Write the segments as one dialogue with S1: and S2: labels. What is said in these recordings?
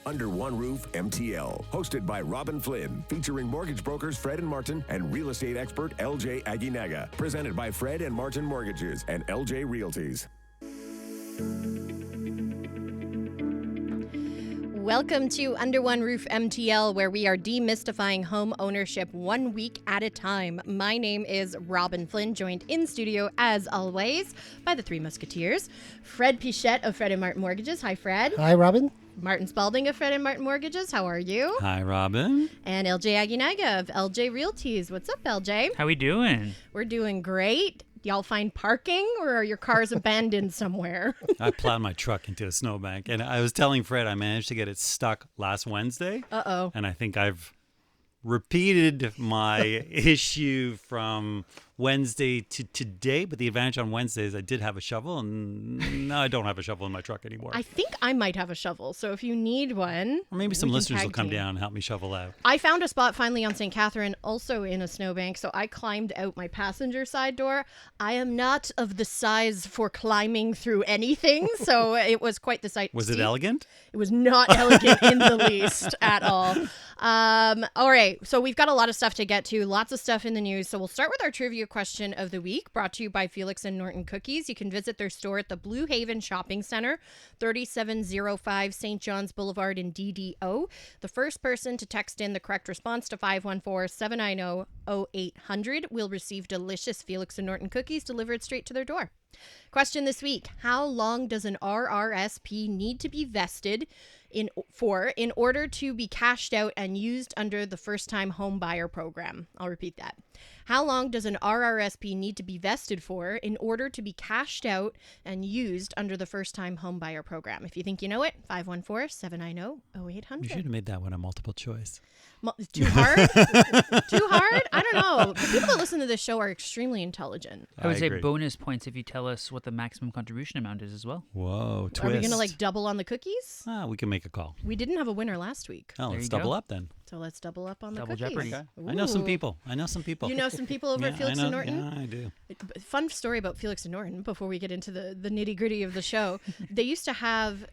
S1: Under One Roof MTL, hosted by Robin Flynn, featuring mortgage brokers Fred and Martin and real estate expert LJ Aguinaga. Presented by Fred and Martin Mortgages and LJ Realties.
S2: Welcome to Under One Roof MTL, where we are demystifying home ownership 1 week at a time. My name is Robin Flynn, joined in studio, as always, by the Three Musketeers. Fred Pichette of Fred and Martin Mortgages. Hi, Fred.
S3: Hi, Robin.
S2: Martin Spalding of Fred and Martin Mortgages. How are you?
S4: Hi, Robin.
S2: And LJ Aguinaga of LJ Realties. What's up, LJ?
S5: How we doing?
S2: We're doing great. Y'all find parking, or are your cars abandoned somewhere?
S4: I plowed my truck into a snowbank, and I was telling Fred I managed to get it stuck last Wednesday.
S2: Uh-oh.
S4: And I think I've repeated my issue from Wednesday to today, but the advantage on Wednesday is I did have a shovel, and now I don't have a shovel in my truck anymore.
S2: I think I might have a shovel, so if you need one...
S4: Or maybe some
S2: we can
S4: listeners
S2: tag
S4: will come
S2: team.
S4: down and help me shovel out.
S2: I found a spot finally on St. Catherine, also in a snowbank, so I climbed out my passenger side door. I am not of the size for climbing through anything, so it was quite the sight.
S4: Was it elegant?
S2: It was not elegant in the least at all. All right, so we've got a lot of stuff to get to, lots of stuff in the news. So we'll start with our trivia question of the week, brought to you by Felix and Norton Cookies. You can visit their store at the Blue Haven Shopping Center, 3705 St. John's Boulevard in DDO. The first person to text in the correct response to 514-790-0800 will receive delicious Felix and Norton Cookies delivered straight to their door. Question this week: how long does an RRSP need to be vested in order to be cashed out and used under the first-time home buyer program? I'll repeat that. How long does an RRSP need to be vested for in order to be cashed out and used under the first-time home buyer program? If you think you know it, 514-790-0800.
S4: You should have made that one a multiple choice.
S2: Too hard? Too hard? I don't know. The people that listen to this show are extremely intelligent.
S5: I would say
S4: agree.
S5: bonus points if you tell us what the maximum contribution amount is as well.
S4: Whoa, twist.
S2: Are we going to double on the cookies?
S4: We can make a call.
S2: We didn't have a winner last week.
S4: Oh,
S5: There
S4: let's
S5: you
S4: double
S5: go.
S4: up then.
S2: So let's double up on
S5: Double
S2: the cookies.
S5: jeopardy.
S4: Okay. I know some
S2: Ooh.
S4: people.
S2: You know some people over at Felix and Norton?
S4: Yeah, I do.
S2: Fun story about Felix and Norton before we get into the nitty gritty of the show. They used to have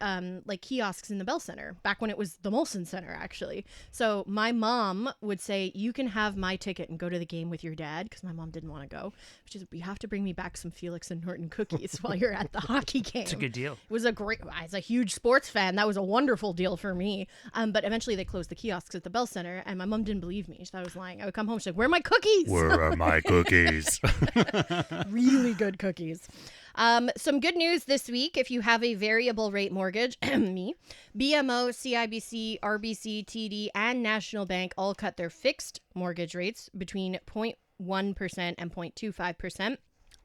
S2: kiosks in the Bell Center back when it was the Molson Center, actually. So my mom would say, you can have my ticket and go to the game with your dad, because my mom didn't want to go. Which is, you have to bring me back some Felix and Norton cookies while you're at the hockey game.
S5: It's a good deal.
S2: It was as a huge sports fan, that was a wonderful deal for me. But eventually they closed the kiosks at the Bell Center, and my mom didn't believe me. She thought I was lying. I would come home, she's like, where are my cookies?
S4: Where are my cookies?
S2: Really good cookies. Some good news this week. If you have a variable rate mortgage, me, BMO, CIBC, RBC, TD, and National Bank all cut their fixed mortgage rates between 0.1% and 0.25%.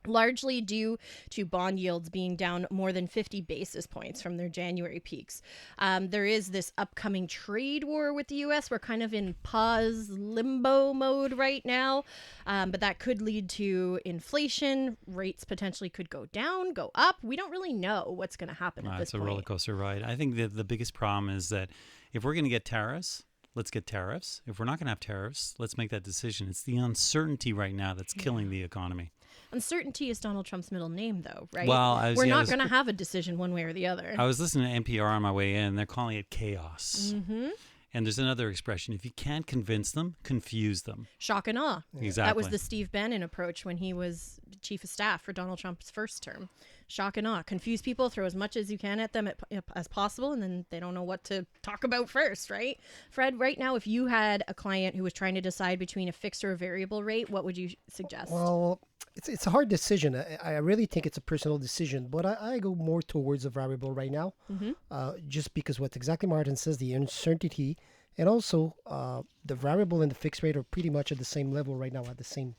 S2: Largely due to bond yields being down more than 50 basis points from their January peaks. There is this upcoming trade war with the U.S. We're kind of in pause limbo mode right now, but that could lead to inflation. Rates potentially could go down, go up. We don't really know what's going to happen at this
S4: It's a
S2: point.
S4: roller coaster ride. I think the biggest problem is that if we're going to get tariffs, let's get tariffs. If we're not going to have tariffs, let's make that decision. It's the uncertainty right now that's killing the economy.
S2: Uncertainty is Donald Trump's middle name, though, right?
S4: Well,
S2: we're not going to have a decision one way or the other.
S4: I was listening to NPR on my way in. They're calling it chaos.
S2: Mm-hmm.
S4: And there's another expression. If you can't convince them, confuse them.
S2: Shock and awe.
S4: Exactly.
S2: That was the Steve Bannon approach when he was chief of staff for Donald Trump's first term. Shock and awe. Confuse people, throw as much as you can at them as possible, and then they don't know what to talk about first, right? Fred, right now, if you had a client who was trying to decide between a fixed or a variable rate, what would you suggest?
S3: Well, it's a hard decision. I really think it's a personal decision, but I go more towards a variable right now, just because what exactly Martin says, the uncertainty, and also the variable and the fixed rate are pretty much at the same level right now, at the same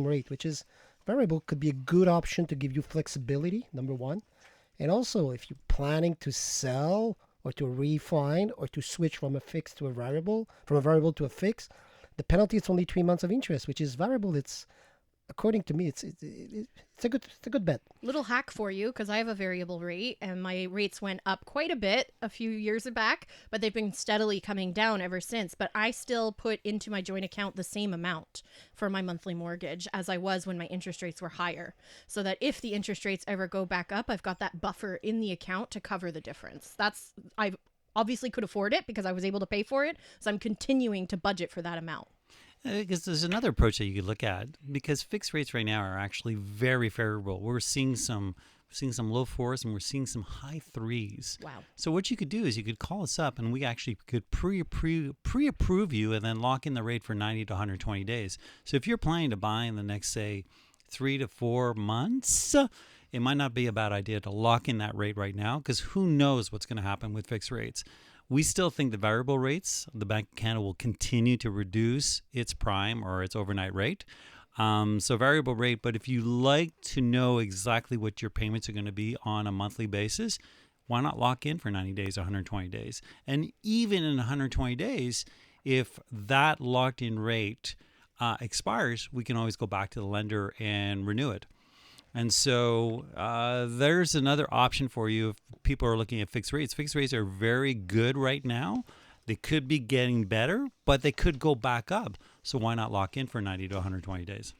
S3: rate, which is variable could be a good option to give you flexibility, number one. And also, if you're planning to sell or to refine or to switch from a fixed to a variable, from a variable to a fixed, the penalty is only 3 months of interest, which is variable. It's, according to me, it's a good bet.
S2: Little hack for you, because I have a variable rate and my rates went up quite a bit a few years back, but they've been steadily coming down ever since. But I still put into my joint account the same amount for my monthly mortgage as I was when my interest rates were higher, so that if the interest rates ever go back up, I've got that buffer in the account to cover the difference. obviously could afford it because I was able to pay for it. So I'm continuing to budget for that amount.
S4: Because there's another approach that you could look at, because fixed rates right now are actually very favorable. We're seeing some low fours and we're seeing some high threes.
S2: Wow.
S4: So what you could do is you could call us up and we actually could pre-approve you and then lock in the rate for 90 to 120 days. So if you're planning to buy in the next, say, 3 to 4 months, it might not be a bad idea to lock in that rate right now, because who knows what's going to happen with fixed rates. We still think the variable rates, the Bank of Canada will continue to reduce its prime or its overnight rate. So variable rate, but if you like to know exactly what your payments are going to be on a monthly basis, why not lock in for 90 days, 120 days? And even in 120 days, if that locked in rate expires, we can always go back to the lender and renew it. And so there's another option for you if people are looking at fixed rates. Fixed rates are very good right now. They could be getting better, but they could go back up. So why not lock in for 90 to 120 days?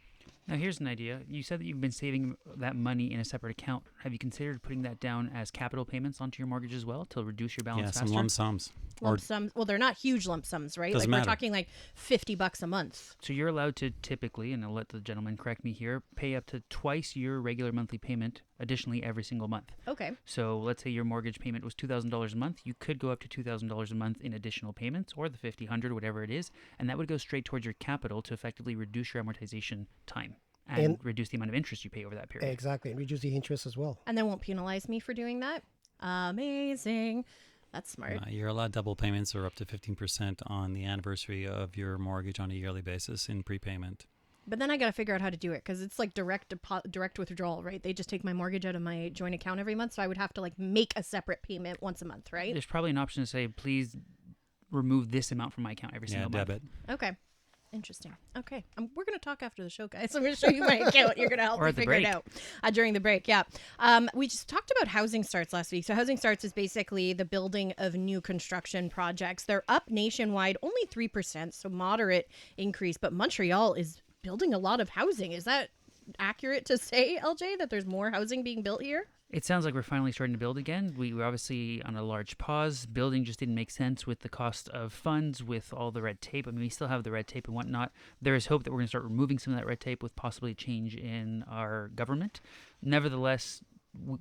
S5: Now, here's an idea. You said that you've been saving that money in a separate account. Have you considered putting that down as capital payments onto your mortgage as well to reduce your balance faster?
S4: Some lump sums.
S2: Lump sums. Well, they're not huge lump sums, right?
S4: Doesn't
S2: We're
S4: matter.
S2: talking like $50 a month.
S5: So you're allowed to typically, and I'll let the gentleman correct me here, pay up to twice your regular monthly payment additionally every single month.
S2: Okay.
S5: So let's say your mortgage payment was $2,000 a month. You could go up to $2,000 a month in additional payments, or the $50, $100, whatever it is, and that would go straight towards your capital to effectively reduce your amortization time and reduce the amount of interest you pay over that period.
S3: Exactly, and reduce the interest as well.
S2: And they won't penalize me for doing that? Amazing. That's smart.
S4: You're allowed double payments or up to 15% on the anniversary of your mortgage on a yearly basis in prepayment.
S2: But then I got to figure out how to do it, because it's like direct withdrawal, right? They just take my mortgage out of my joint account every month. So I would have to like make a separate payment once a month, right?
S5: There's probably an option to say, please remove this amount from my account every single month.
S4: Debit.
S2: Okay. Interesting. Okay. We're going to talk after the show, guys. I'm going to show you my account. You're going to help
S5: Or
S2: me
S5: at the
S2: figure it
S5: break.
S2: out during the break. Yeah. We just talked about housing starts last week. So housing starts is basically the building of new construction projects. They're up nationwide, only 3%, so moderate increase. But Montreal is building a lot of housing. Is that accurate to say, LJ, that there's more housing being built here?
S5: It sounds like we're finally starting to build again. We were obviously on a large pause. Building just didn't make sense with the cost of funds, with all the red tape. I mean, we still have the red tape and whatnot. There is hope that we're going to start removing some of that red tape with possibly change in our government. Nevertheless,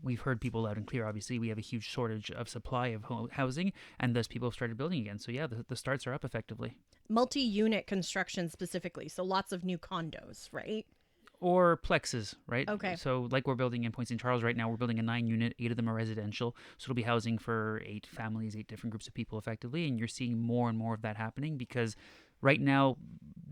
S5: we've heard people loud and clear. Obviously, we have a huge shortage of supply of housing, and thus people have started building again. So yeah, the starts are up effectively.
S2: Multi-unit construction specifically, so lots of new condos, right?
S5: Or plexes, right?
S2: Okay.
S5: So like we're building in Point St. Charles right now, we're building a 9-unit, 8 of them are residential. So it'll be housing for 8 families, 8 different groups of people effectively. And you're seeing more and more of that happening because right now,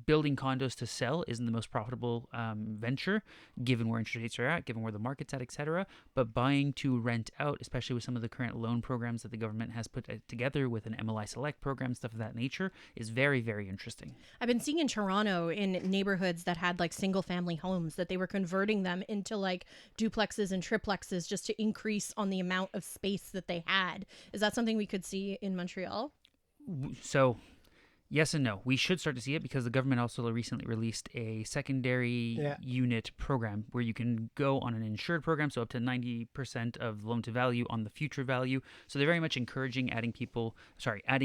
S5: building condos to sell isn't the most profitable venture, given where interest rates are at, given where the market's at, etc. But buying to rent out, especially with some of the current loan programs that the government has put together with an MLI Select program, stuff of that nature, is very, very interesting.
S2: I've been seeing in Toronto in neighborhoods that had like single family homes that they were converting them into like duplexes and triplexes just to increase on the amount of space that they had. Is that something we could see in Montreal?
S5: So yes and no. We should start to see it because the government also recently released a secondary unit program where you can go on an insured program, so up to 90% of loan to value on the future value. So they're very much encouraging adding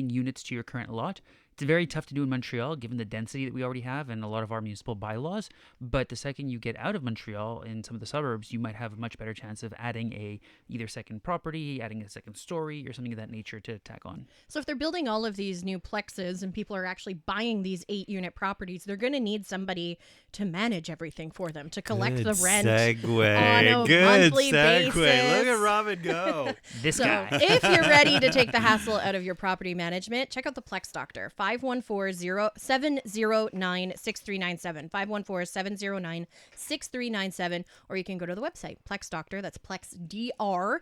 S5: units to your current lot. It's very tough to do in Montreal given the density that we already have and a lot of our municipal bylaws. But the second you get out of Montreal in some of the suburbs, you might have a much better chance of adding either second property, adding a second story, or something of that nature to tack on.
S2: So if they're building all of these new plexes and people are actually buying these 8-unit properties, they're going to need somebody to manage everything for them, to collect the rent on a monthly basis.
S4: Look at Robin go.
S5: This
S2: So
S5: guy.
S2: if you're ready to take the hassle out of your property management, check out the Plex Doctor, 514-709-6397, 514-709-6397, or you can go to the website, Plex Doctor, that's plexdr.com.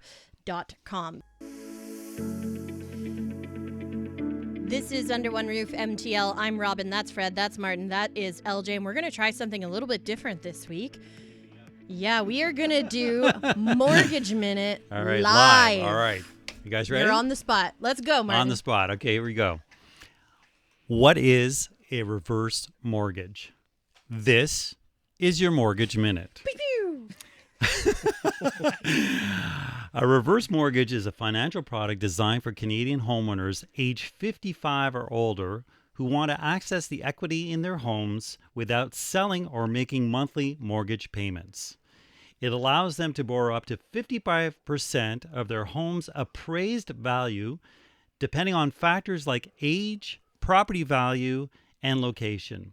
S2: This is Under One Roof MTL. I'm Robin, that's Fred, that's Martin, that is LJ, and we're going to try something a little bit different this week. Yeah, we are going to do Mortgage Minute
S4: All right,
S2: live.
S4: All right. You guys ready?
S2: You're on the spot. Let's go, Martin.
S4: On the spot. Okay, here we go. What is a reverse mortgage? This is your Mortgage Minute.
S2: Pew, pew.
S4: A reverse mortgage is a financial product designed for Canadian homeowners age 55 or older who want to access the equity in their homes without selling or making monthly mortgage payments. It allows them to borrow up to 55% of their home's appraised value, depending on factors like age, property value, and location.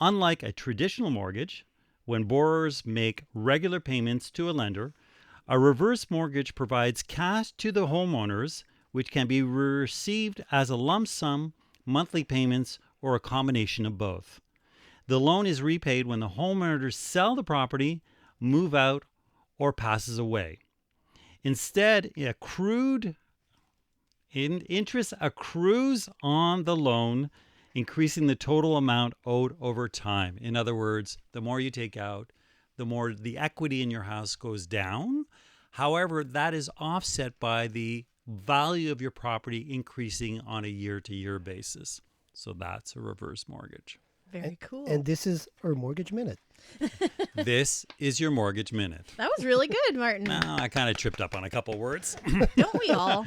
S4: Unlike a traditional mortgage, when borrowers make regular payments to a lender, a reverse mortgage provides cash to the homeowners, which can be received as a lump sum, monthly payments, or a combination of both. The loan is repaid when the homeowners sell the property, move out, or passes away. Instead, interest accrues on the loan, increasing the total amount owed over time. In other words, the more you take out, the more the equity in your house goes down. However, that is offset by the value of your property increasing on a year-to-year basis. So that's a reverse mortgage.
S2: Very cool.
S3: And this is our Mortgage Minute.
S4: This is your Mortgage Minute.
S2: That was really good, Martin.
S4: Now, I kind of tripped up on a couple words.
S2: Don't we all?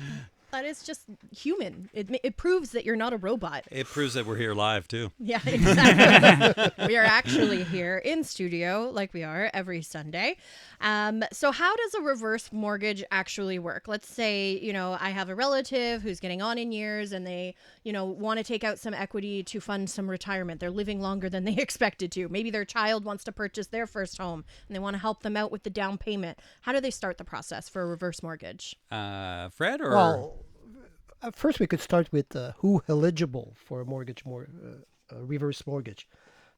S2: That is just human. It proves that you're not a robot.
S4: It proves that we're here live, too.
S2: Yeah, exactly. We are actually here in studio like we are every Sunday. So how does a reverse mortgage actually work? Let's say, I have a relative who's getting on in years and they, want to take out some equity to fund some retirement. They're living longer than they expected to. Maybe their child wants to purchase their first home and they want to help them out with the down payment. How do they start the process for a reverse mortgage?
S4: Fred, or...
S3: Well, first we could start with who eligible for a reverse mortgage.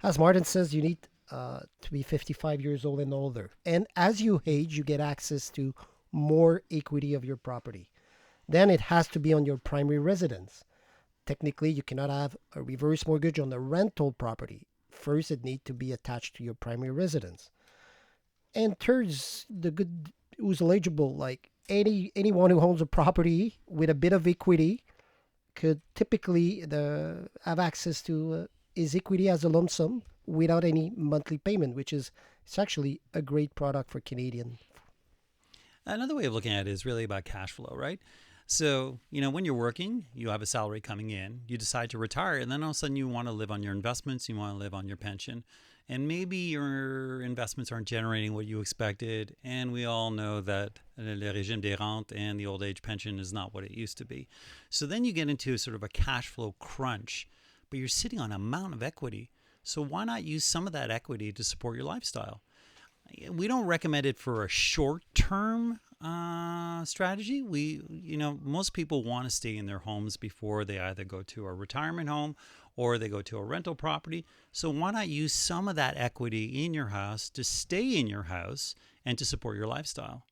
S3: As Martin says, you need to be 55 years old and older. And as you age, you get access to more equity of your property. Then it has to be on your primary residence. Technically, you cannot have a reverse mortgage on a rental property. First, it needs to be attached to your primary residence. And third, who's eligible, like anyone who owns a property with a bit of equity could typically have access to his equity as a lump sum without any monthly payment, it's actually a great product for Canadian.
S4: Another way of looking at it is really about cash flow, right? So, when you're working, you have a salary coming in, you decide to retire, and then all of a sudden you want to live on your investments, you want to live on your pension, and maybe your investments aren't generating what you expected, and we all know that le régime des rentes and the old age pension is not what it used to be. So then you get into sort of a cash flow crunch, but you're sitting on an amount of equity. So why not use some of that equity to support your lifestyle? We don't recommend it for a short-term strategy. Most people want to stay in their homes before they either go to a retirement home or they go to a rental property. So why not use some of that equity in your house to stay in your house and to support your lifestyle?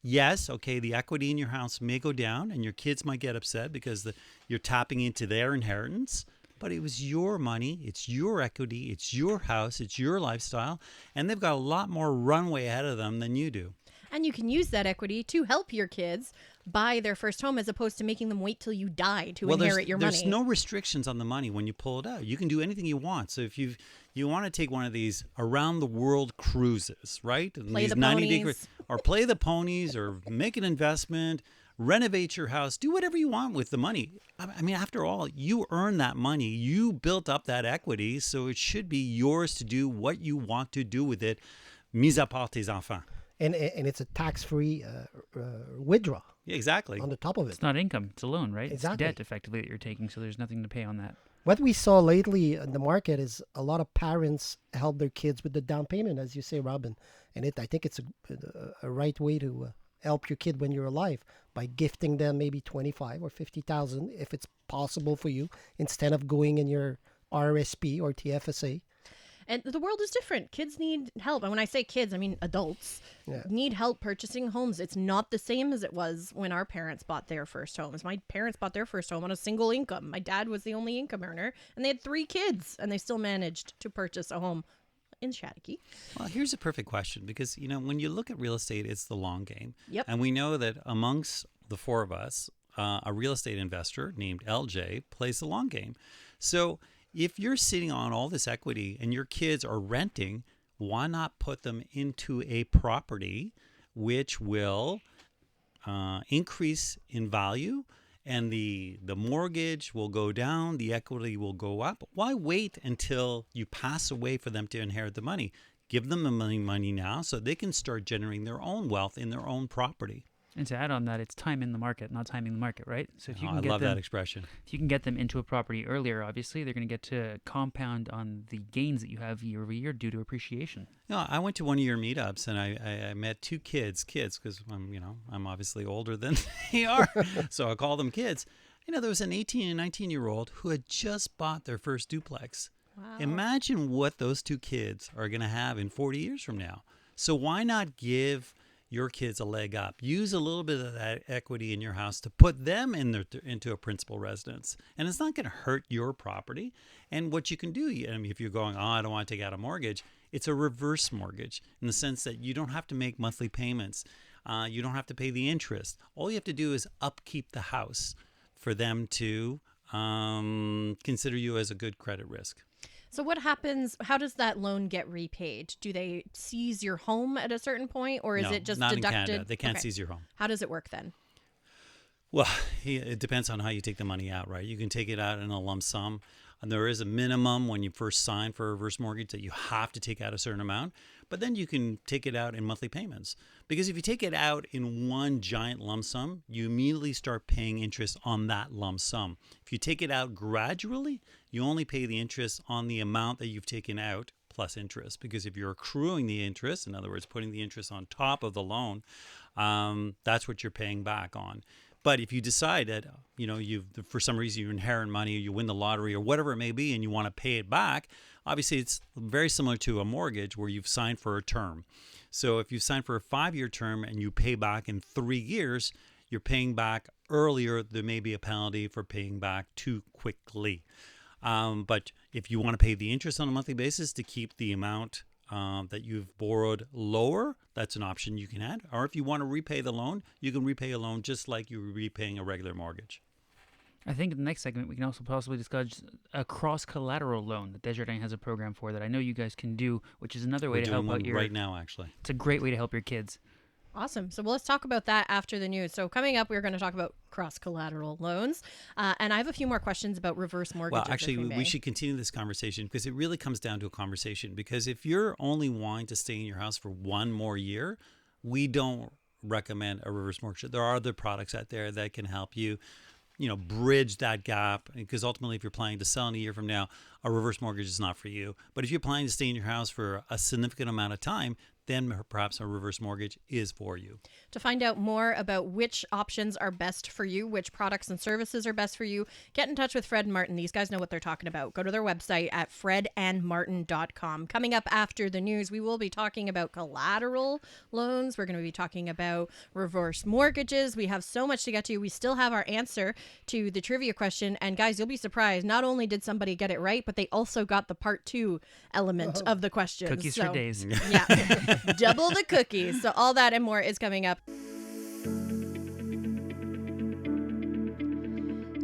S4: Yes, okay, the equity in your house may go down and your kids might get upset because you're tapping into their inheritance. But it was your money, it's your equity, it's your house, it's your lifestyle, and they've got a lot more runway ahead of them than you do.
S2: And you can use that equity to help your kids buy their first home as opposed to making them wait till you die to inherit your money.
S4: There's no restrictions on the money when you pull it out. You can do anything you want. So if you want to take one of these around the world cruises, right?
S2: Play the ponies.
S4: Or play the ponies or make an investment, renovate your house, do whatever you want with the money. I mean, after all, you earn that money. You built up that equity, so it should be yours to do what you want to do with it, mis à part tes enfants.
S3: And it's a tax-free withdrawal.
S4: Yeah, exactly.
S3: On the top of it.
S5: It's not income. It's a loan, right?
S3: Exactly.
S5: It's debt, effectively, that you're taking, so there's nothing to pay on that.
S3: What we saw lately in the market is a lot of parents help their kids with the down payment, as you say, Robin. And I think it's a right way to help your kid when you're alive by gifting them maybe 25 or 50,000 if it's possible for you, instead of going in your RSP or TFSA.
S2: And the world is different. Kids need help. And when I say kids, I mean adults need help purchasing homes. It's not the same as it was when our parents bought their first homes. My parents bought their first home on a single income. My dad was the only income earner, and they had 3 kids, and they still managed to purchase a home in Chattagee.
S4: Well, here's a perfect question, because, when you look at real estate, it's the long game.
S2: Yep.
S4: And we know that amongst the 4 of us, a real estate investor named LJ plays the long game. So if you're sitting on all this equity and your kids are renting, why not put them into a property which will increase in value, and the mortgage will go down, the equity will go up. Why wait until you pass away for them to inherit the money? Give them the money now so they can start generating their own wealth in their own property.
S5: And to add on that, it's time in the market, not timing the market, right? So if you can
S4: I
S5: get
S4: love
S5: them,
S4: that expression.
S5: if you can get them into a property earlier, obviously they're going to get to compound on the gains that you have year over year due to appreciation.
S4: I went to one of your meetups and I met two kids because I'm obviously older than they are, so I call them kids. There was an 18 and 19-year-old who had just bought their first duplex.
S2: Wow.
S4: Imagine what those two kids are going to have in 40 years from now. So why not give your kids a leg up? Use a little bit of that equity in your house to put them into a principal residence. And it's not going to hurt your property. And what you can do, if you're going, I don't want to take out a mortgage, it's a reverse mortgage in the sense that you don't have to make monthly payments. You don't have to pay the interest. All you have to do is upkeep the house for them to consider you as a good credit risk.
S2: So what happens? How does that loan get repaid? Do they seize your home at a certain point, or is
S4: No,
S2: it just
S4: not
S2: deducted?
S4: in Canada. They can't
S2: Okay.
S4: seize your home.
S2: How does it work then?
S4: Well, it depends on how you take the money out, right? You can take it out in a lump sum. And there is a minimum when you first sign for a reverse mortgage that you have to take out a certain amount. But then you can take it out in monthly payments. Because if you take it out in one giant lump sum, you immediately start paying interest on that lump sum. If you take it out gradually, you only pay the interest on the amount that you've taken out plus interest. Because if you're accruing the interest, in other words, putting the interest on top of the loan, that's what you're paying back on. But if you decide that, for some reason you inherit money, or you win the lottery or whatever it may be, and you want to pay it back, obviously it's very similar to a mortgage where you've signed for a term. So if you sign for a 5-year term and you pay back in 3 years, you're paying back earlier. There may be a penalty for paying back too quickly. But if you want to pay the interest on a monthly basis to keep the amount that you've borrowed lower, that's an option you can add. Or if you want to repay the loan, you can repay a loan just like you're repaying a regular mortgage.
S5: I think in the next segment we can also possibly discuss a cross-collateral loan that Desjardins has a program for that I know you guys can do, which is another way
S4: We're
S5: to
S4: doing
S5: help out
S4: one
S5: your...
S4: right now, actually.
S5: It's a great way to help your kids.
S2: Awesome. So let's talk about that after the news. So coming up, we're going to talk about cross-collateral loans. And I have a few more questions about reverse mortgages.
S4: Well, actually, we should continue this conversation because it really comes down to a conversation. Because if you're only wanting to stay in your house for one more year, we don't recommend a reverse mortgage. There are other products out there that can help you, bridge that gap. Because ultimately, if you're planning to sell in a year from now, a reverse mortgage is not for you. But if you're planning to stay in your house for a significant amount of time, then perhaps a reverse mortgage is for you.
S2: To find out more about which options are best for you, which products and services are best for you, get in touch with Fred and Martin. These guys know what they're talking about. Go to their website at fredandmartin.com. Coming up after the news, we will be talking about collateral loans. We're going to be talking about reverse mortgages. We have so much to get to. We still have our answer to the trivia question. And guys, you'll be surprised. Not only did somebody get it right, but they also got the part 2 element of the question.
S5: Cookies for days.
S2: Yeah. Double the cookies. So all that and more is coming up.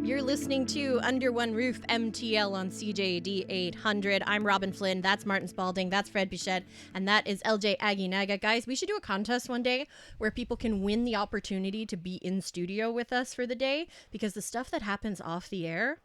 S2: You're listening to Under One Roof MTL on CJD 800. I'm Robin Flynn. That's Martin Spalding. That's Fred Bichette. And that is LJ Aguinaga. Guys, we should do a contest one day where people can win the opportunity to be in studio with us for the day, because the stuff that happens off the air,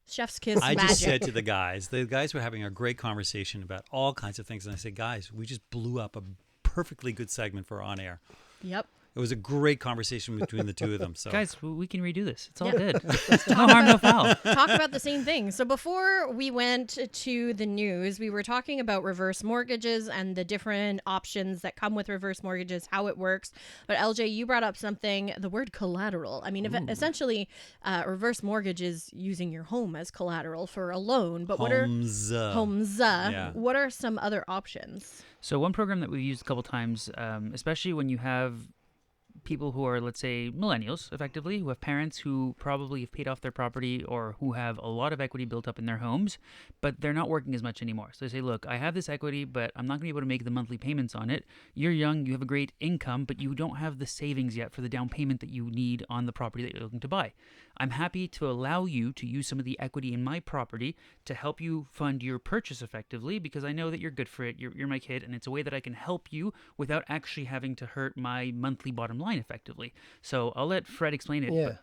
S2: chef's kiss
S4: I
S2: magic.
S4: just said to the guys were having a great conversation about all kinds of things. And I said, guys, we just blew up a perfectly good segment for on air.
S2: Yep.
S4: It was a great conversation between the two of them. So
S5: Guys, we can redo this. It's all good. No harm, no foul.
S2: Talk about the same thing. So before we went to the news, we were talking about reverse mortgages and the different options that come with reverse mortgages, how it works. But LJ, you brought up something, the word collateral. I mean, essentially, reverse mortgage is using your home as collateral for a loan. But
S4: homes. Yeah.
S2: What are some other options?
S5: So one program that we've used a couple times, especially when you have people who are, let's say, millennials, effectively, who have parents who probably have paid off their property or who have a lot of equity built up in their homes, but they're not working as much anymore. So they say, look, I have this equity, but I'm not going to be able to make the monthly payments on it. You're young, you have a great income, but you don't have the savings yet for the down payment that you need on the property that you're looking to buy. I'm happy to allow you to use some of the equity in my property to help you fund your purchase effectively, because I know that you're good for it. You're my kid, and it's a way that I can help you without actually having to hurt my monthly bottom line effectively. So I'll let Fred explain it.
S3: Yeah.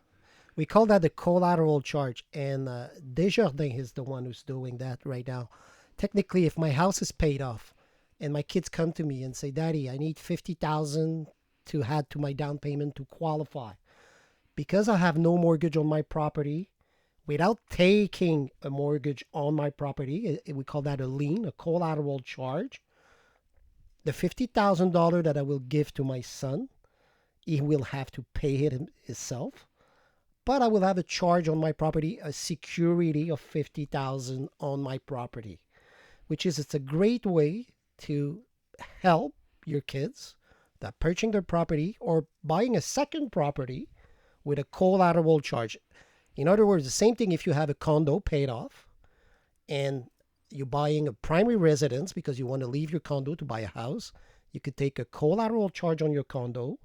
S3: We call that the collateral charge, and Desjardins is the one who's doing that right now. Technically, if my house is paid off and my kids come to me and say, Daddy, I need 50,000 to add to my down payment to qualify, because I have no mortgage on my property, without taking a mortgage on my property, we call that a lien, a collateral charge. The $50,000 that I will give to my son, he will have to pay it himself. But I will have a charge on my property, a security of 50,000 on my property, which is, it's a great way to help your kids that purchasing their property or buying a second property with a collateral charge. In other words, the same thing if you have a condo paid off and you're buying a primary residence because you want to leave your condo to buy a house, you could take a collateral charge on your condo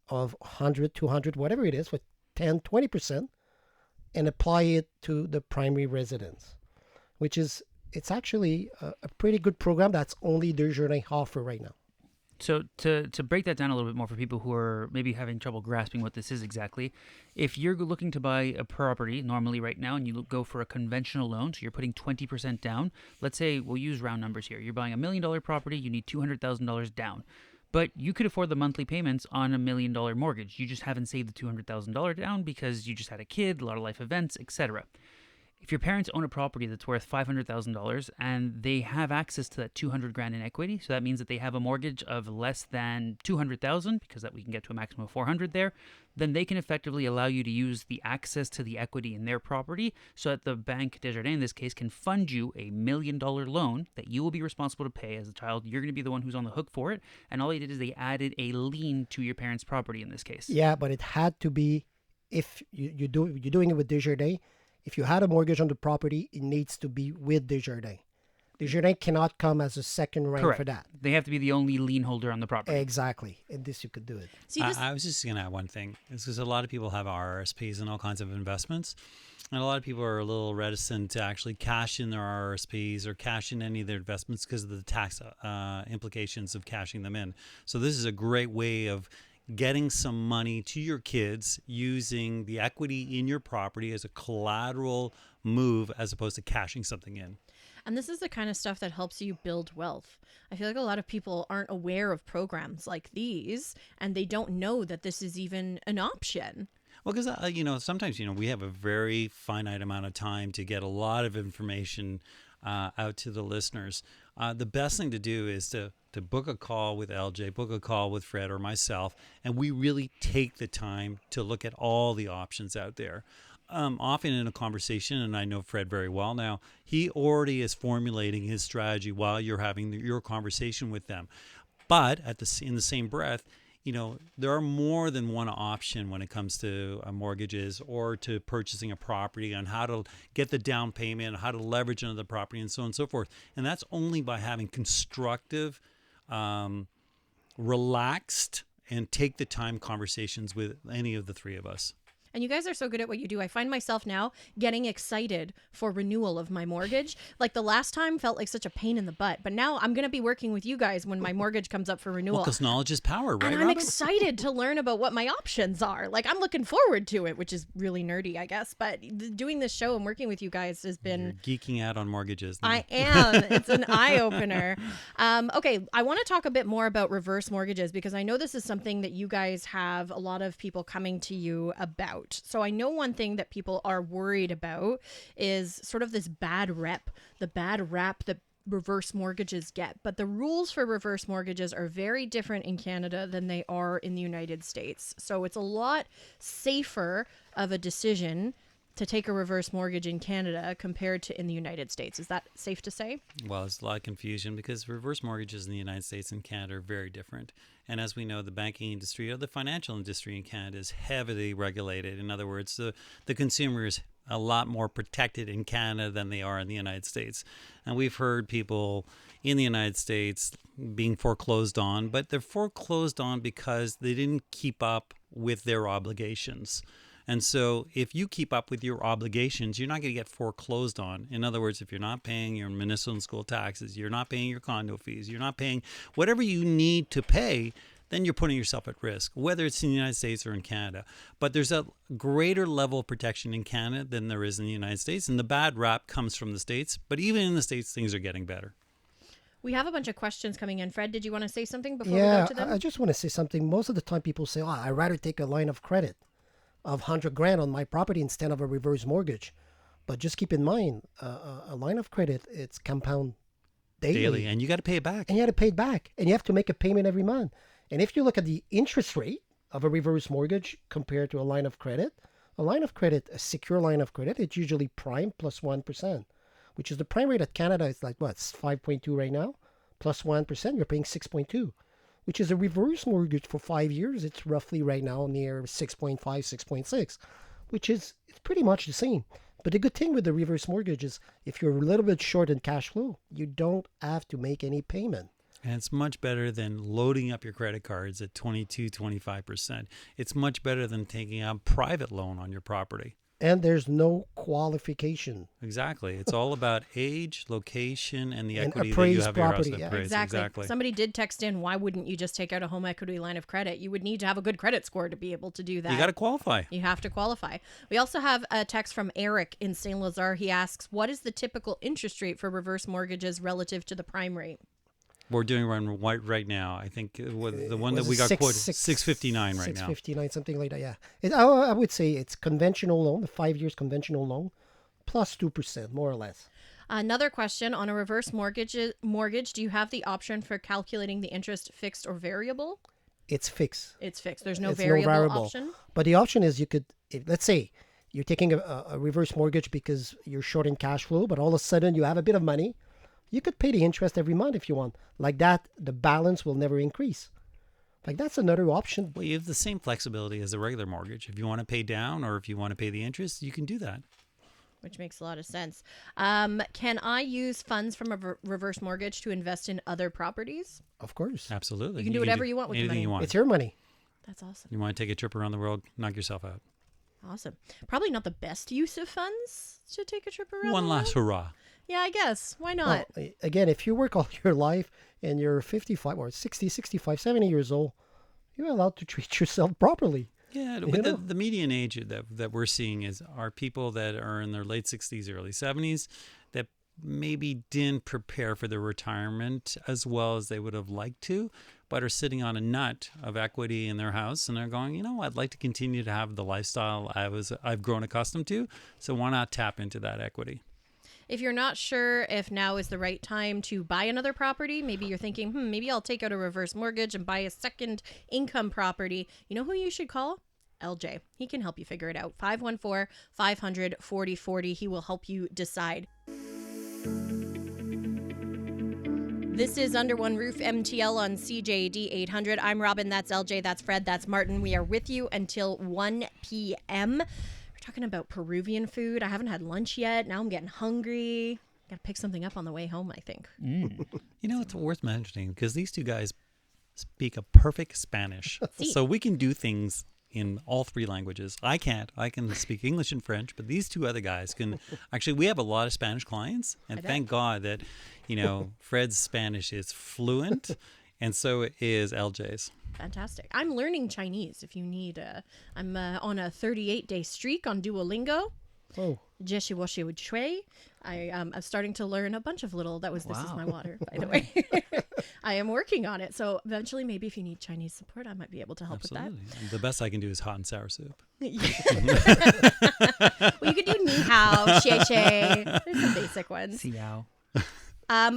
S3: of 100, 200, whatever it is, with 10, 20%, and apply it to the primary residence, which is, it's actually a pretty good program that's only Desjardins offer right now.
S5: So to break that down a little bit more for people who are maybe having trouble grasping what this is exactly, if you're looking to buy a property normally right now and you go for a conventional loan, so you're putting 20% down, let's say we'll use round numbers here. You're buying $1 million property, you need $200,000 down. But you could afford the monthly payments on $1 million mortgage. You just haven't saved the $200,000 down because you just had a kid, a lot of life events, etc. If your parents own a property that's worth $500,000 and they have access to that $200,000 in equity, so that means that they have a mortgage of less than $200,000, because that we can get to a maximum of $400,000 there, then they can effectively allow you to use the access to the equity in their property, so that the bank, Desjardins in this case, can fund you a $1 million loan that you will be responsible to pay as a child. You're going to be the one who's on the hook for it, and all they did is they added a lien to your parents' property in this case.
S3: Yeah, but it had to be, if you're doing it with Desjardins, if you had a mortgage on the property, it needs to be with Desjardins. Desjardins cannot come as a second rank
S5: Correct.
S3: for that.
S5: They have to be the only lien holder on the property.
S3: Exactly. And this you could do it.
S2: See,
S4: I was just going to add one thing. It's because a lot of people have RRSPs and all kinds of investments. And a lot of people are a little reticent to actually cash in their RRSPs or cash in any of their investments because of the tax implications of cashing them in. So this is a great way of getting some money to your kids using the equity in your property as a collateral move as opposed to cashing something in.
S2: And this is the kind of stuff that helps you build wealth. I feel like a lot of people aren't aware of programs like these, and they don't know that this is even an option.
S4: Well, because, sometimes, we have a very finite amount of time to get a lot of information out to the listeners. The best thing to do is to book a call with LJ, book a call with Fred or myself, and we really take the time to look at all the options out there. Often in a conversation, and I know Fred very well now, he already is formulating his strategy while you're having your conversation with them. But in the same breath, there are more than one option when it comes to mortgages or to purchasing a property, on how to get the down payment, how to leverage another property, and so on and so forth. And that's only by having constructive, relaxed, and take the time conversations with any of the three of us.
S2: And you guys are so good at what you do. I find myself now getting excited for renewal of my mortgage. Like the last time felt like such a pain in the butt, but now I'm going to be working with you guys when my mortgage comes up for renewal.
S4: Because knowledge is power, right,
S2: And I'm
S4: Robin?
S2: excited to learn about what my options are. Like I'm looking forward to it, which is really nerdy, I guess. But doing this show and working with you guys has been...
S4: You're geeking out on mortgages now.
S2: I am. It's an eye-opener. Okay, I want to talk a bit more about reverse mortgages, because I know this is something that you guys have a lot of people coming to you about. So I know one thing that people are worried about is sort of this bad rep, the bad rap that reverse mortgages get. But the rules for reverse mortgages are very different in Canada than they are in the United States. So it's a lot safer of a decision to take a reverse mortgage in Canada compared to in the United States. Is that safe to say?
S4: Well, there's a lot of confusion because reverse mortgages in the United States and Canada are very different. And as we know, the banking industry or the financial industry in Canada is heavily regulated. In other words, the consumer is a lot more protected in Canada than they are in the United States. And we've heard people in the United States being foreclosed on, but they're foreclosed on because they didn't keep up with their obligations. And so if you keep up with your obligations, you're not going to get foreclosed on. In other words, if you're not paying your municipal school taxes, you're not paying your condo fees, you're not paying whatever you need to pay, then you're putting yourself at risk, whether it's in the United States or in Canada. But there's a greater level of protection in Canada than there is in the United States. And the bad rap comes from the States. But even in the States, things are getting better.
S2: We have a bunch of questions coming in. Fred, did you want to say something before we
S3: Yeah,
S2: go to them?
S3: I just want to say something. Most of the time people say, I'd rather take a line of credit of 100 grand on my property instead of a reverse mortgage. But just keep in mind, a line of credit, it's compound daily.
S4: And you got to pay it back.
S3: And you have to pay it back. And you have to make a payment every month. And if you look at the interest rate of a reverse mortgage compared to a line of credit, a secure line of credit, it's usually prime plus 1%, which is the prime rate at Canada. It's like, what, it's 5.2 right now? Plus 1%, you're paying 6.2, which is a reverse mortgage for 5 years. It's roughly right now near 6.5, 6.6, which is it's pretty much the same. But the good thing with the reverse mortgage is if you're a little bit short in cash flow, you don't have to make any payment.
S4: And it's much better than loading up your credit cards at 22, 25%. It's much better than taking a private loan on your property.
S3: And there's no qualification.
S4: Exactly. It's all about age, location, and the
S3: And
S4: equity that you
S3: appraised
S4: have your house
S3: property, yeah.
S4: appraised.
S2: Exactly. Somebody did text in, why wouldn't you just take out a home equity line of credit? You would need to have a good credit score to be able to do that.
S4: You got to qualify.
S2: You have to qualify. We also have a text from Eric in St. Lazare. He asks, what is the typical interest rate for reverse mortgages relative to the prime rate?
S4: We're doing one right now. I think the one that we got quoted, 659 right now.
S3: 659, something like that, yeah. I would say it's conventional loan, the 5 years conventional loan, plus 2%, more or less.
S2: Another question on a reverse mortgage, do you have the option for calculating the interest fixed or variable?
S3: It's fixed.
S2: It's fixed. There's no
S3: It's
S2: variable option?
S3: But the option is let's say you're taking a reverse mortgage because you're short in cash flow, but all of a sudden you have a bit of money. You could pay the interest every month if you want. Like that, the balance will never increase. Like that's another option.
S4: Well, you have the same flexibility as a regular mortgage. If you want to pay down or if you want to pay the interest, you can do that.
S2: Which makes a lot of sense. Can I use funds from a reverse mortgage to invest in other properties?
S3: Of course.
S4: Absolutely.
S2: You can do whatever you want with the
S4: anything
S2: money.
S4: you want.
S3: It's your money.
S2: That's awesome.
S4: You want to take a trip around the world, knock yourself out.
S2: Awesome. Probably not the best use of funds to take a trip around
S4: One
S2: the
S4: last
S2: world.
S4: hurrah.
S2: Yeah, I guess. Why not?
S3: Well, again, if you work all your life and you're 55 or 60, 65, 70 years old, you're allowed to treat yourself properly.
S4: Yeah, but the median age that we're seeing are people that are in their late 60s, early 70s that maybe didn't prepare for their retirement as well as they would have liked to, but are sitting on a nut of equity in their house and they're going, I'd like to continue to have the lifestyle I've grown accustomed to, so why not tap into that equity?
S2: If you're not sure if now is the right time to buy another property, maybe you're thinking, maybe I'll take out a reverse mortgage and buy a second income property. You know who you should call? LJ. He can help you figure it out. 514-500-4040. He will help you decide. This is Under One Roof MTL on CJD 800. I'm Robin. That's LJ. That's Fred. That's Martin. We are with you until 1 p.m. Talking about Peruvian food. I haven't had lunch yet. Now I'm getting hungry. Gotta pick something up on the way home, I think.
S4: It's worth mentioning because these two guys speak a perfect Spanish. So we can do things in all three languages. I can't. I can speak English and French, but these two other guys can. Actually, we have a lot of Spanish clients, and thank God that, Fred's Spanish is fluent, and so is LJ's.
S2: Fantastic. I'm learning Chinese if you need. I'm on a 38-day streak on Duolingo.
S3: Oh.
S2: Jeshiwashi Chui. I'm starting to learn a bunch of little. This is my water, by the way. I am working on it. So eventually, maybe if you need Chinese support, I might be able to help with that.
S4: The best I can do is hot and sour soup.
S2: Well, you could do ni hao, xie xie. There's some basic ones.
S5: Xiao.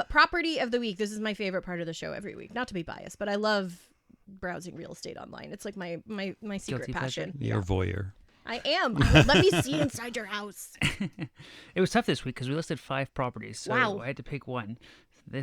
S2: Property of the week. This is my favorite part of the show every week. Not to be biased, but I love browsing real estate online. It's like my secret
S5: Guilty
S2: passion.
S4: You're a voyeur.
S2: I am. Let me see inside your house.
S5: It was tough this week because we listed 5 properties, so
S2: Wow.
S5: I had to pick one.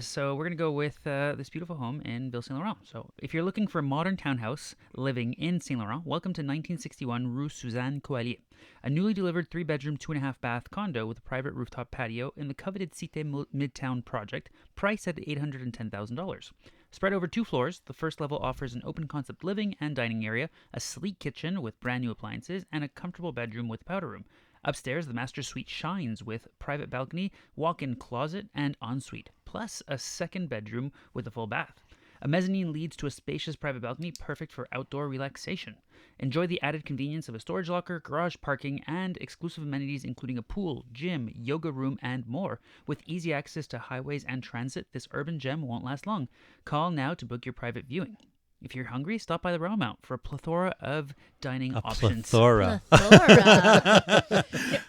S5: So we're going to go with this beautiful home in Ville Saint Laurent. So if you're looking for a modern townhouse living in Saint Laurent, welcome to 1961 Rue Suzanne Coallier, a newly delivered 3-bedroom, 2.5-bath condo with a private rooftop patio in the coveted Cité Midtown project, priced at $810,000. Spread over 2 floors, the first level offers an open-concept living and dining area, a sleek kitchen with brand-new appliances, and a comfortable bedroom with powder room. Upstairs, the master suite shines with private balcony, walk-in closet, and ensuite, plus a second bedroom with a full bath. A mezzanine leads to a spacious private balcony perfect for outdoor relaxation. Enjoy the added convenience of a storage locker, garage parking, and exclusive amenities including a pool, gym, yoga room, and more. With easy access to highways and transit, this urban gem won't last long. Call now to book your private viewing. If you're hungry, stop by the Royalmount for a plethora of dining options.
S4: Plethora.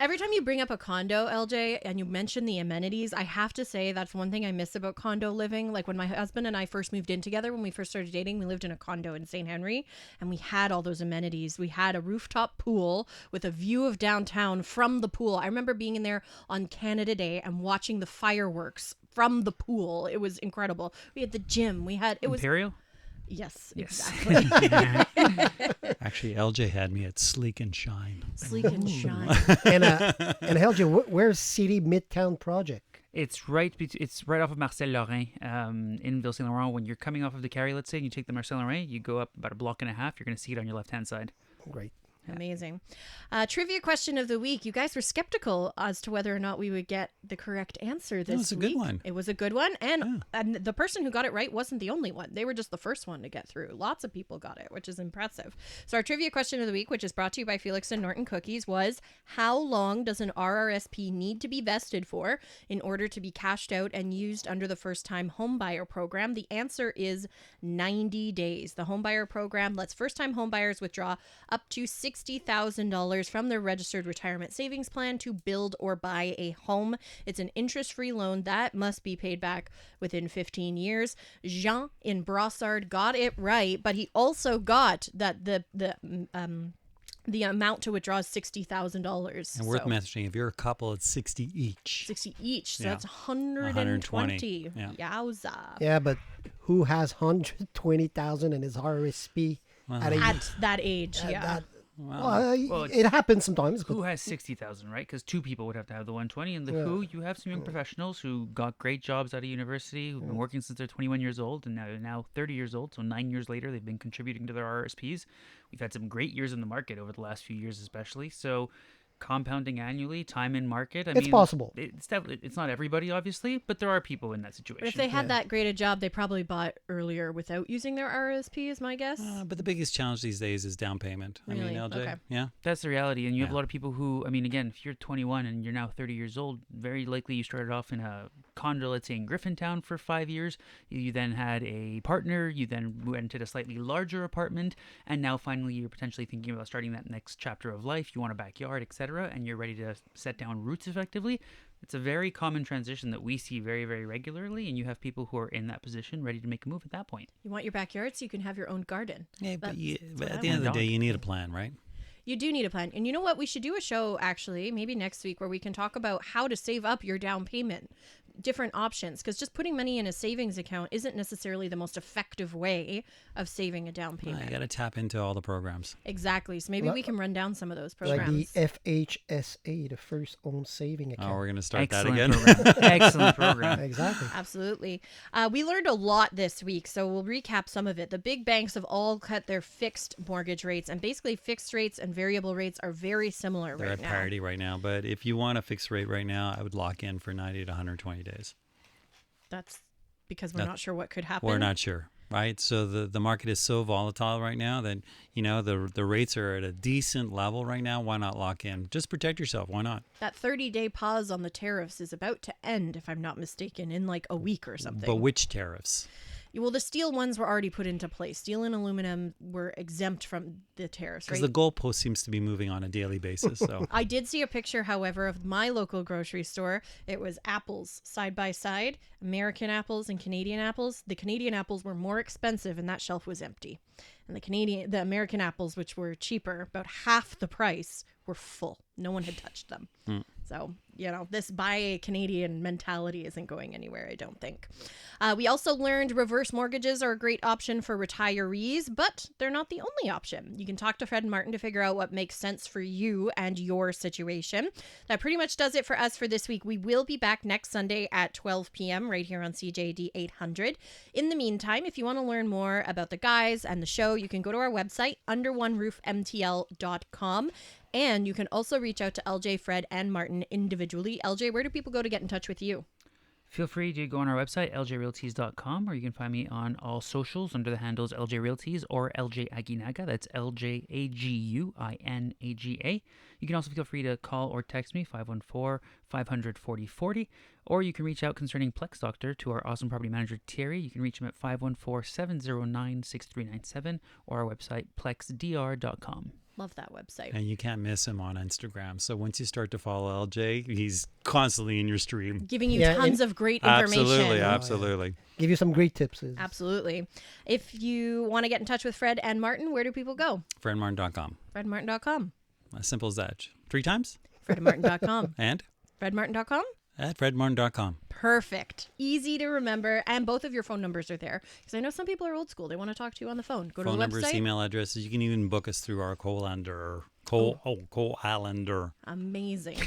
S2: Every time you bring up a condo, LJ, and you mention the amenities, I have to say that's one thing I miss about condo living. Like when my husband and I first moved in together, when we first started dating, we lived in a condo in St. Henry, and we had all those amenities. We had a rooftop pool with a view of downtown from the pool. I remember being in there on Canada Day and watching the fireworks from the pool. It was incredible. We had the gym.
S5: Imperial?
S2: Yes,
S5: Yes.
S2: exactly.
S4: Actually, LJ had me at Sleek and Shine.
S2: Sleek and shine.
S3: And LJ, where's City Midtown Project?
S5: It's right off of Marcel Lorrain in Ville Saint Laurent. When you're coming off of the Carry, let's say, and you take the Marcel Lorrain, you go up about a block and a half, you're going to see it on your left-hand side.
S3: Great.
S2: Amazing. Trivia question of the week. You guys were skeptical as to whether or not we would get the correct answer this week.
S4: It was a good one.
S2: It was a good one. And the person who got it right wasn't the only one. They were just the first one to get through. Lots of people got it, which is impressive. So our trivia question of the week, which is brought to you by Felix and Norton Cookies, was how long does an RRSP need to be vested for in order to be cashed out and used under the first-time homebuyer program? The answer is 90 days. The homebuyer program lets first-time homebuyers withdraw up to $60,000 from their registered retirement savings plan to build or buy a home. It's an interest-free loan that must be paid back within 15 years. Jean in Brossard got it right, but he also got that the amount to withdraw is $60,000.
S4: And worth mentioning, if you're a couple, it's 60 each.
S2: 60 each, so
S4: Yeah.
S2: that's 120.
S4: 120, yeah.
S2: Yowza.
S3: Yeah, but who has 120,000 in his RSP at
S2: That age, yeah.
S5: Well,
S3: it happens sometimes. But
S5: Who has 60,000, right? Because 2 people would have to have the 120. And the who, you have some young professionals who got great jobs out of university, who've been working since they're 21 years old, and now 30 years old. So 9 years later, they've been contributing to their RSPs. We've had some great years in the market over the last few years, especially. So compounding annually, time in market. I
S3: it's
S5: mean,
S3: possible.
S5: It's not everybody, obviously, but there are people in that situation.
S2: But if they had that great a job, they probably bought earlier without using their RSP, is my guess.
S4: But the biggest challenge these days is down payment. I
S2: Really?
S4: mean, LJ,
S2: Okay.
S4: yeah.
S5: That's the reality. And you have a
S4: Yeah.
S5: lot of people who, I mean, again, if you're 21 and you're now 30 years old, very likely you started off in a condo, let's say in Griffintown for 5 years. You then had a partner. You then rented a slightly larger apartment. And now finally you're potentially thinking about starting that next chapter of life. You want a backyard, etc. And you're ready to set down roots effectively. It's a very common transition that we see very, very regularly. And you have people who are in that position ready to make a move at that point.
S2: You want your backyard so you can have your own garden.
S4: Yeah, but
S2: what I
S4: at the end of the
S5: want.
S4: day, you need a plan, right?
S2: You do need a plan. And you know what? We should do a show, actually, maybe next week, where we can talk about how to save up your down payment. Different options, because just putting money in a savings account isn't necessarily the most effective way of saving a down payment.
S4: You got to tap into all the programs.
S2: Exactly. So maybe we can run down some of those
S3: like
S2: programs.
S3: the FHSA, the First Home Saving Account.
S4: Oh, we're going to start
S5: Excellent
S4: that again.
S5: program. Excellent program.
S3: Exactly.
S2: Absolutely. We learned a lot this week, so we'll recap some of it. The big banks have all cut their fixed mortgage rates, and basically fixed rates and variable rates are very similar
S4: They're
S2: right
S4: at
S2: now.
S4: parity right now. But if you want a fixed rate right now, I would lock in for 90 to 120 days.
S2: That's because we're not sure what could happen.
S4: We're not sure, right? So the market is so volatile right now that, you know, the rates are at a decent level right now. Why not lock in? Just protect yourself. Why not?
S2: That 30-day pause on the tariffs is about to end, if I'm not mistaken, in like a week or something.
S4: But which tariffs?
S2: Well, the steel ones were already put into place. Steel and aluminum were exempt from the tariffs,
S4: Because
S2: right?
S4: the goalpost seems to be moving on a daily basis. So
S2: I did see a picture, however, of my local grocery store. It was apples side by side, American apples and Canadian apples. The Canadian apples were more expensive and that shelf was empty. And the American apples, which were cheaper, about half the price, were full. No one had touched them. So, this buy a Canadian mentality isn't going anywhere, I don't think. We also learned reverse mortgages are a great option for retirees, but they're not the only option. You can talk to Fred and Martin to figure out what makes sense for you and your situation. That pretty much does it for us for this week. We will be back next Sunday at 12 p.m. right here on CJD 800. In the meantime, if you want to learn more about the guys and the show, you can go to our website, underoneroofmtl.com. And you can also reach out to LJ, Fred, and Martin individually. LJ, where do people go to get in touch with you?
S5: Feel free to go on our website, ljrealties.com, or you can find me on all socials under the handles LJ Realties or LJ Aguinaga. That's LJAGUINAGA. You can also feel free to call or text me, 514-500-4040, or you can reach out concerning Plex Doctor to our awesome property manager, Thierry. You can reach him at 514-709-6397 or our website, plexdr.com.
S2: Love that website.
S4: And you can't miss him on Instagram. So once you start to follow LJ, he's constantly in your stream.
S2: Giving you tons of great information.
S4: Absolutely.
S3: Give you some great tips.
S2: Absolutely. If you want to get in touch with Fred and Martin, where do people go?
S4: FredMartin.com.
S2: FredMartin.com.
S4: As simple as that. 3 times?
S2: FredMartin.com.
S4: And?
S2: FredMartin.com?
S4: At FredMartin.com.
S2: Perfect. Easy to remember. And both of your phone numbers are there. Because I know some people are old school. They want to talk to you on the phone. Go to the website.
S4: Phone numbers, email addresses. You can even book us through our Coalander. Coalander.
S2: Amazing.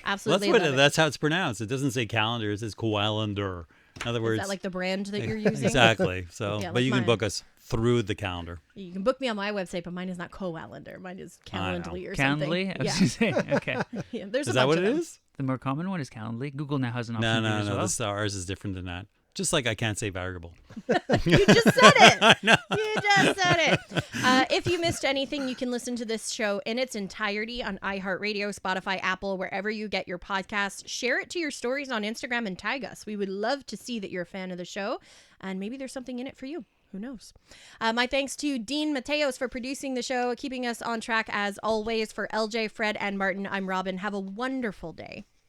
S2: Absolutely.
S4: That's how it's pronounced. It doesn't say calendar. It says Coalander. In other words.
S2: Is that like the brand that you're using?
S4: Exactly. So,
S2: yeah,
S4: but you can book us through the calendar.
S2: You can book me on my website, but mine is not Coalander. Mine is Calendly or
S5: Calendly?
S2: something.
S5: I was saying, okay.
S2: Yeah, there's
S4: Is
S2: a
S4: that
S2: bunch
S4: what
S2: of
S4: it
S2: them.
S4: is?
S5: The more common one is Calendly. Google now has an option as well.
S4: No. Ours is different than that. Just like I can't say variable.
S2: You just said it.
S4: I know.
S2: You just said it. If you missed anything, you can listen to this show in its entirety on iHeartRadio, Spotify, Apple, wherever you get your podcasts. Share it to your stories on Instagram and tag us. We would love to see that you're a fan of the show, and maybe there's something in it for you. Who knows? My thanks to Dean Mateos for producing the show, keeping us on track as always. For LJ, Fred, and Martin, I'm Robin. Have a wonderful day.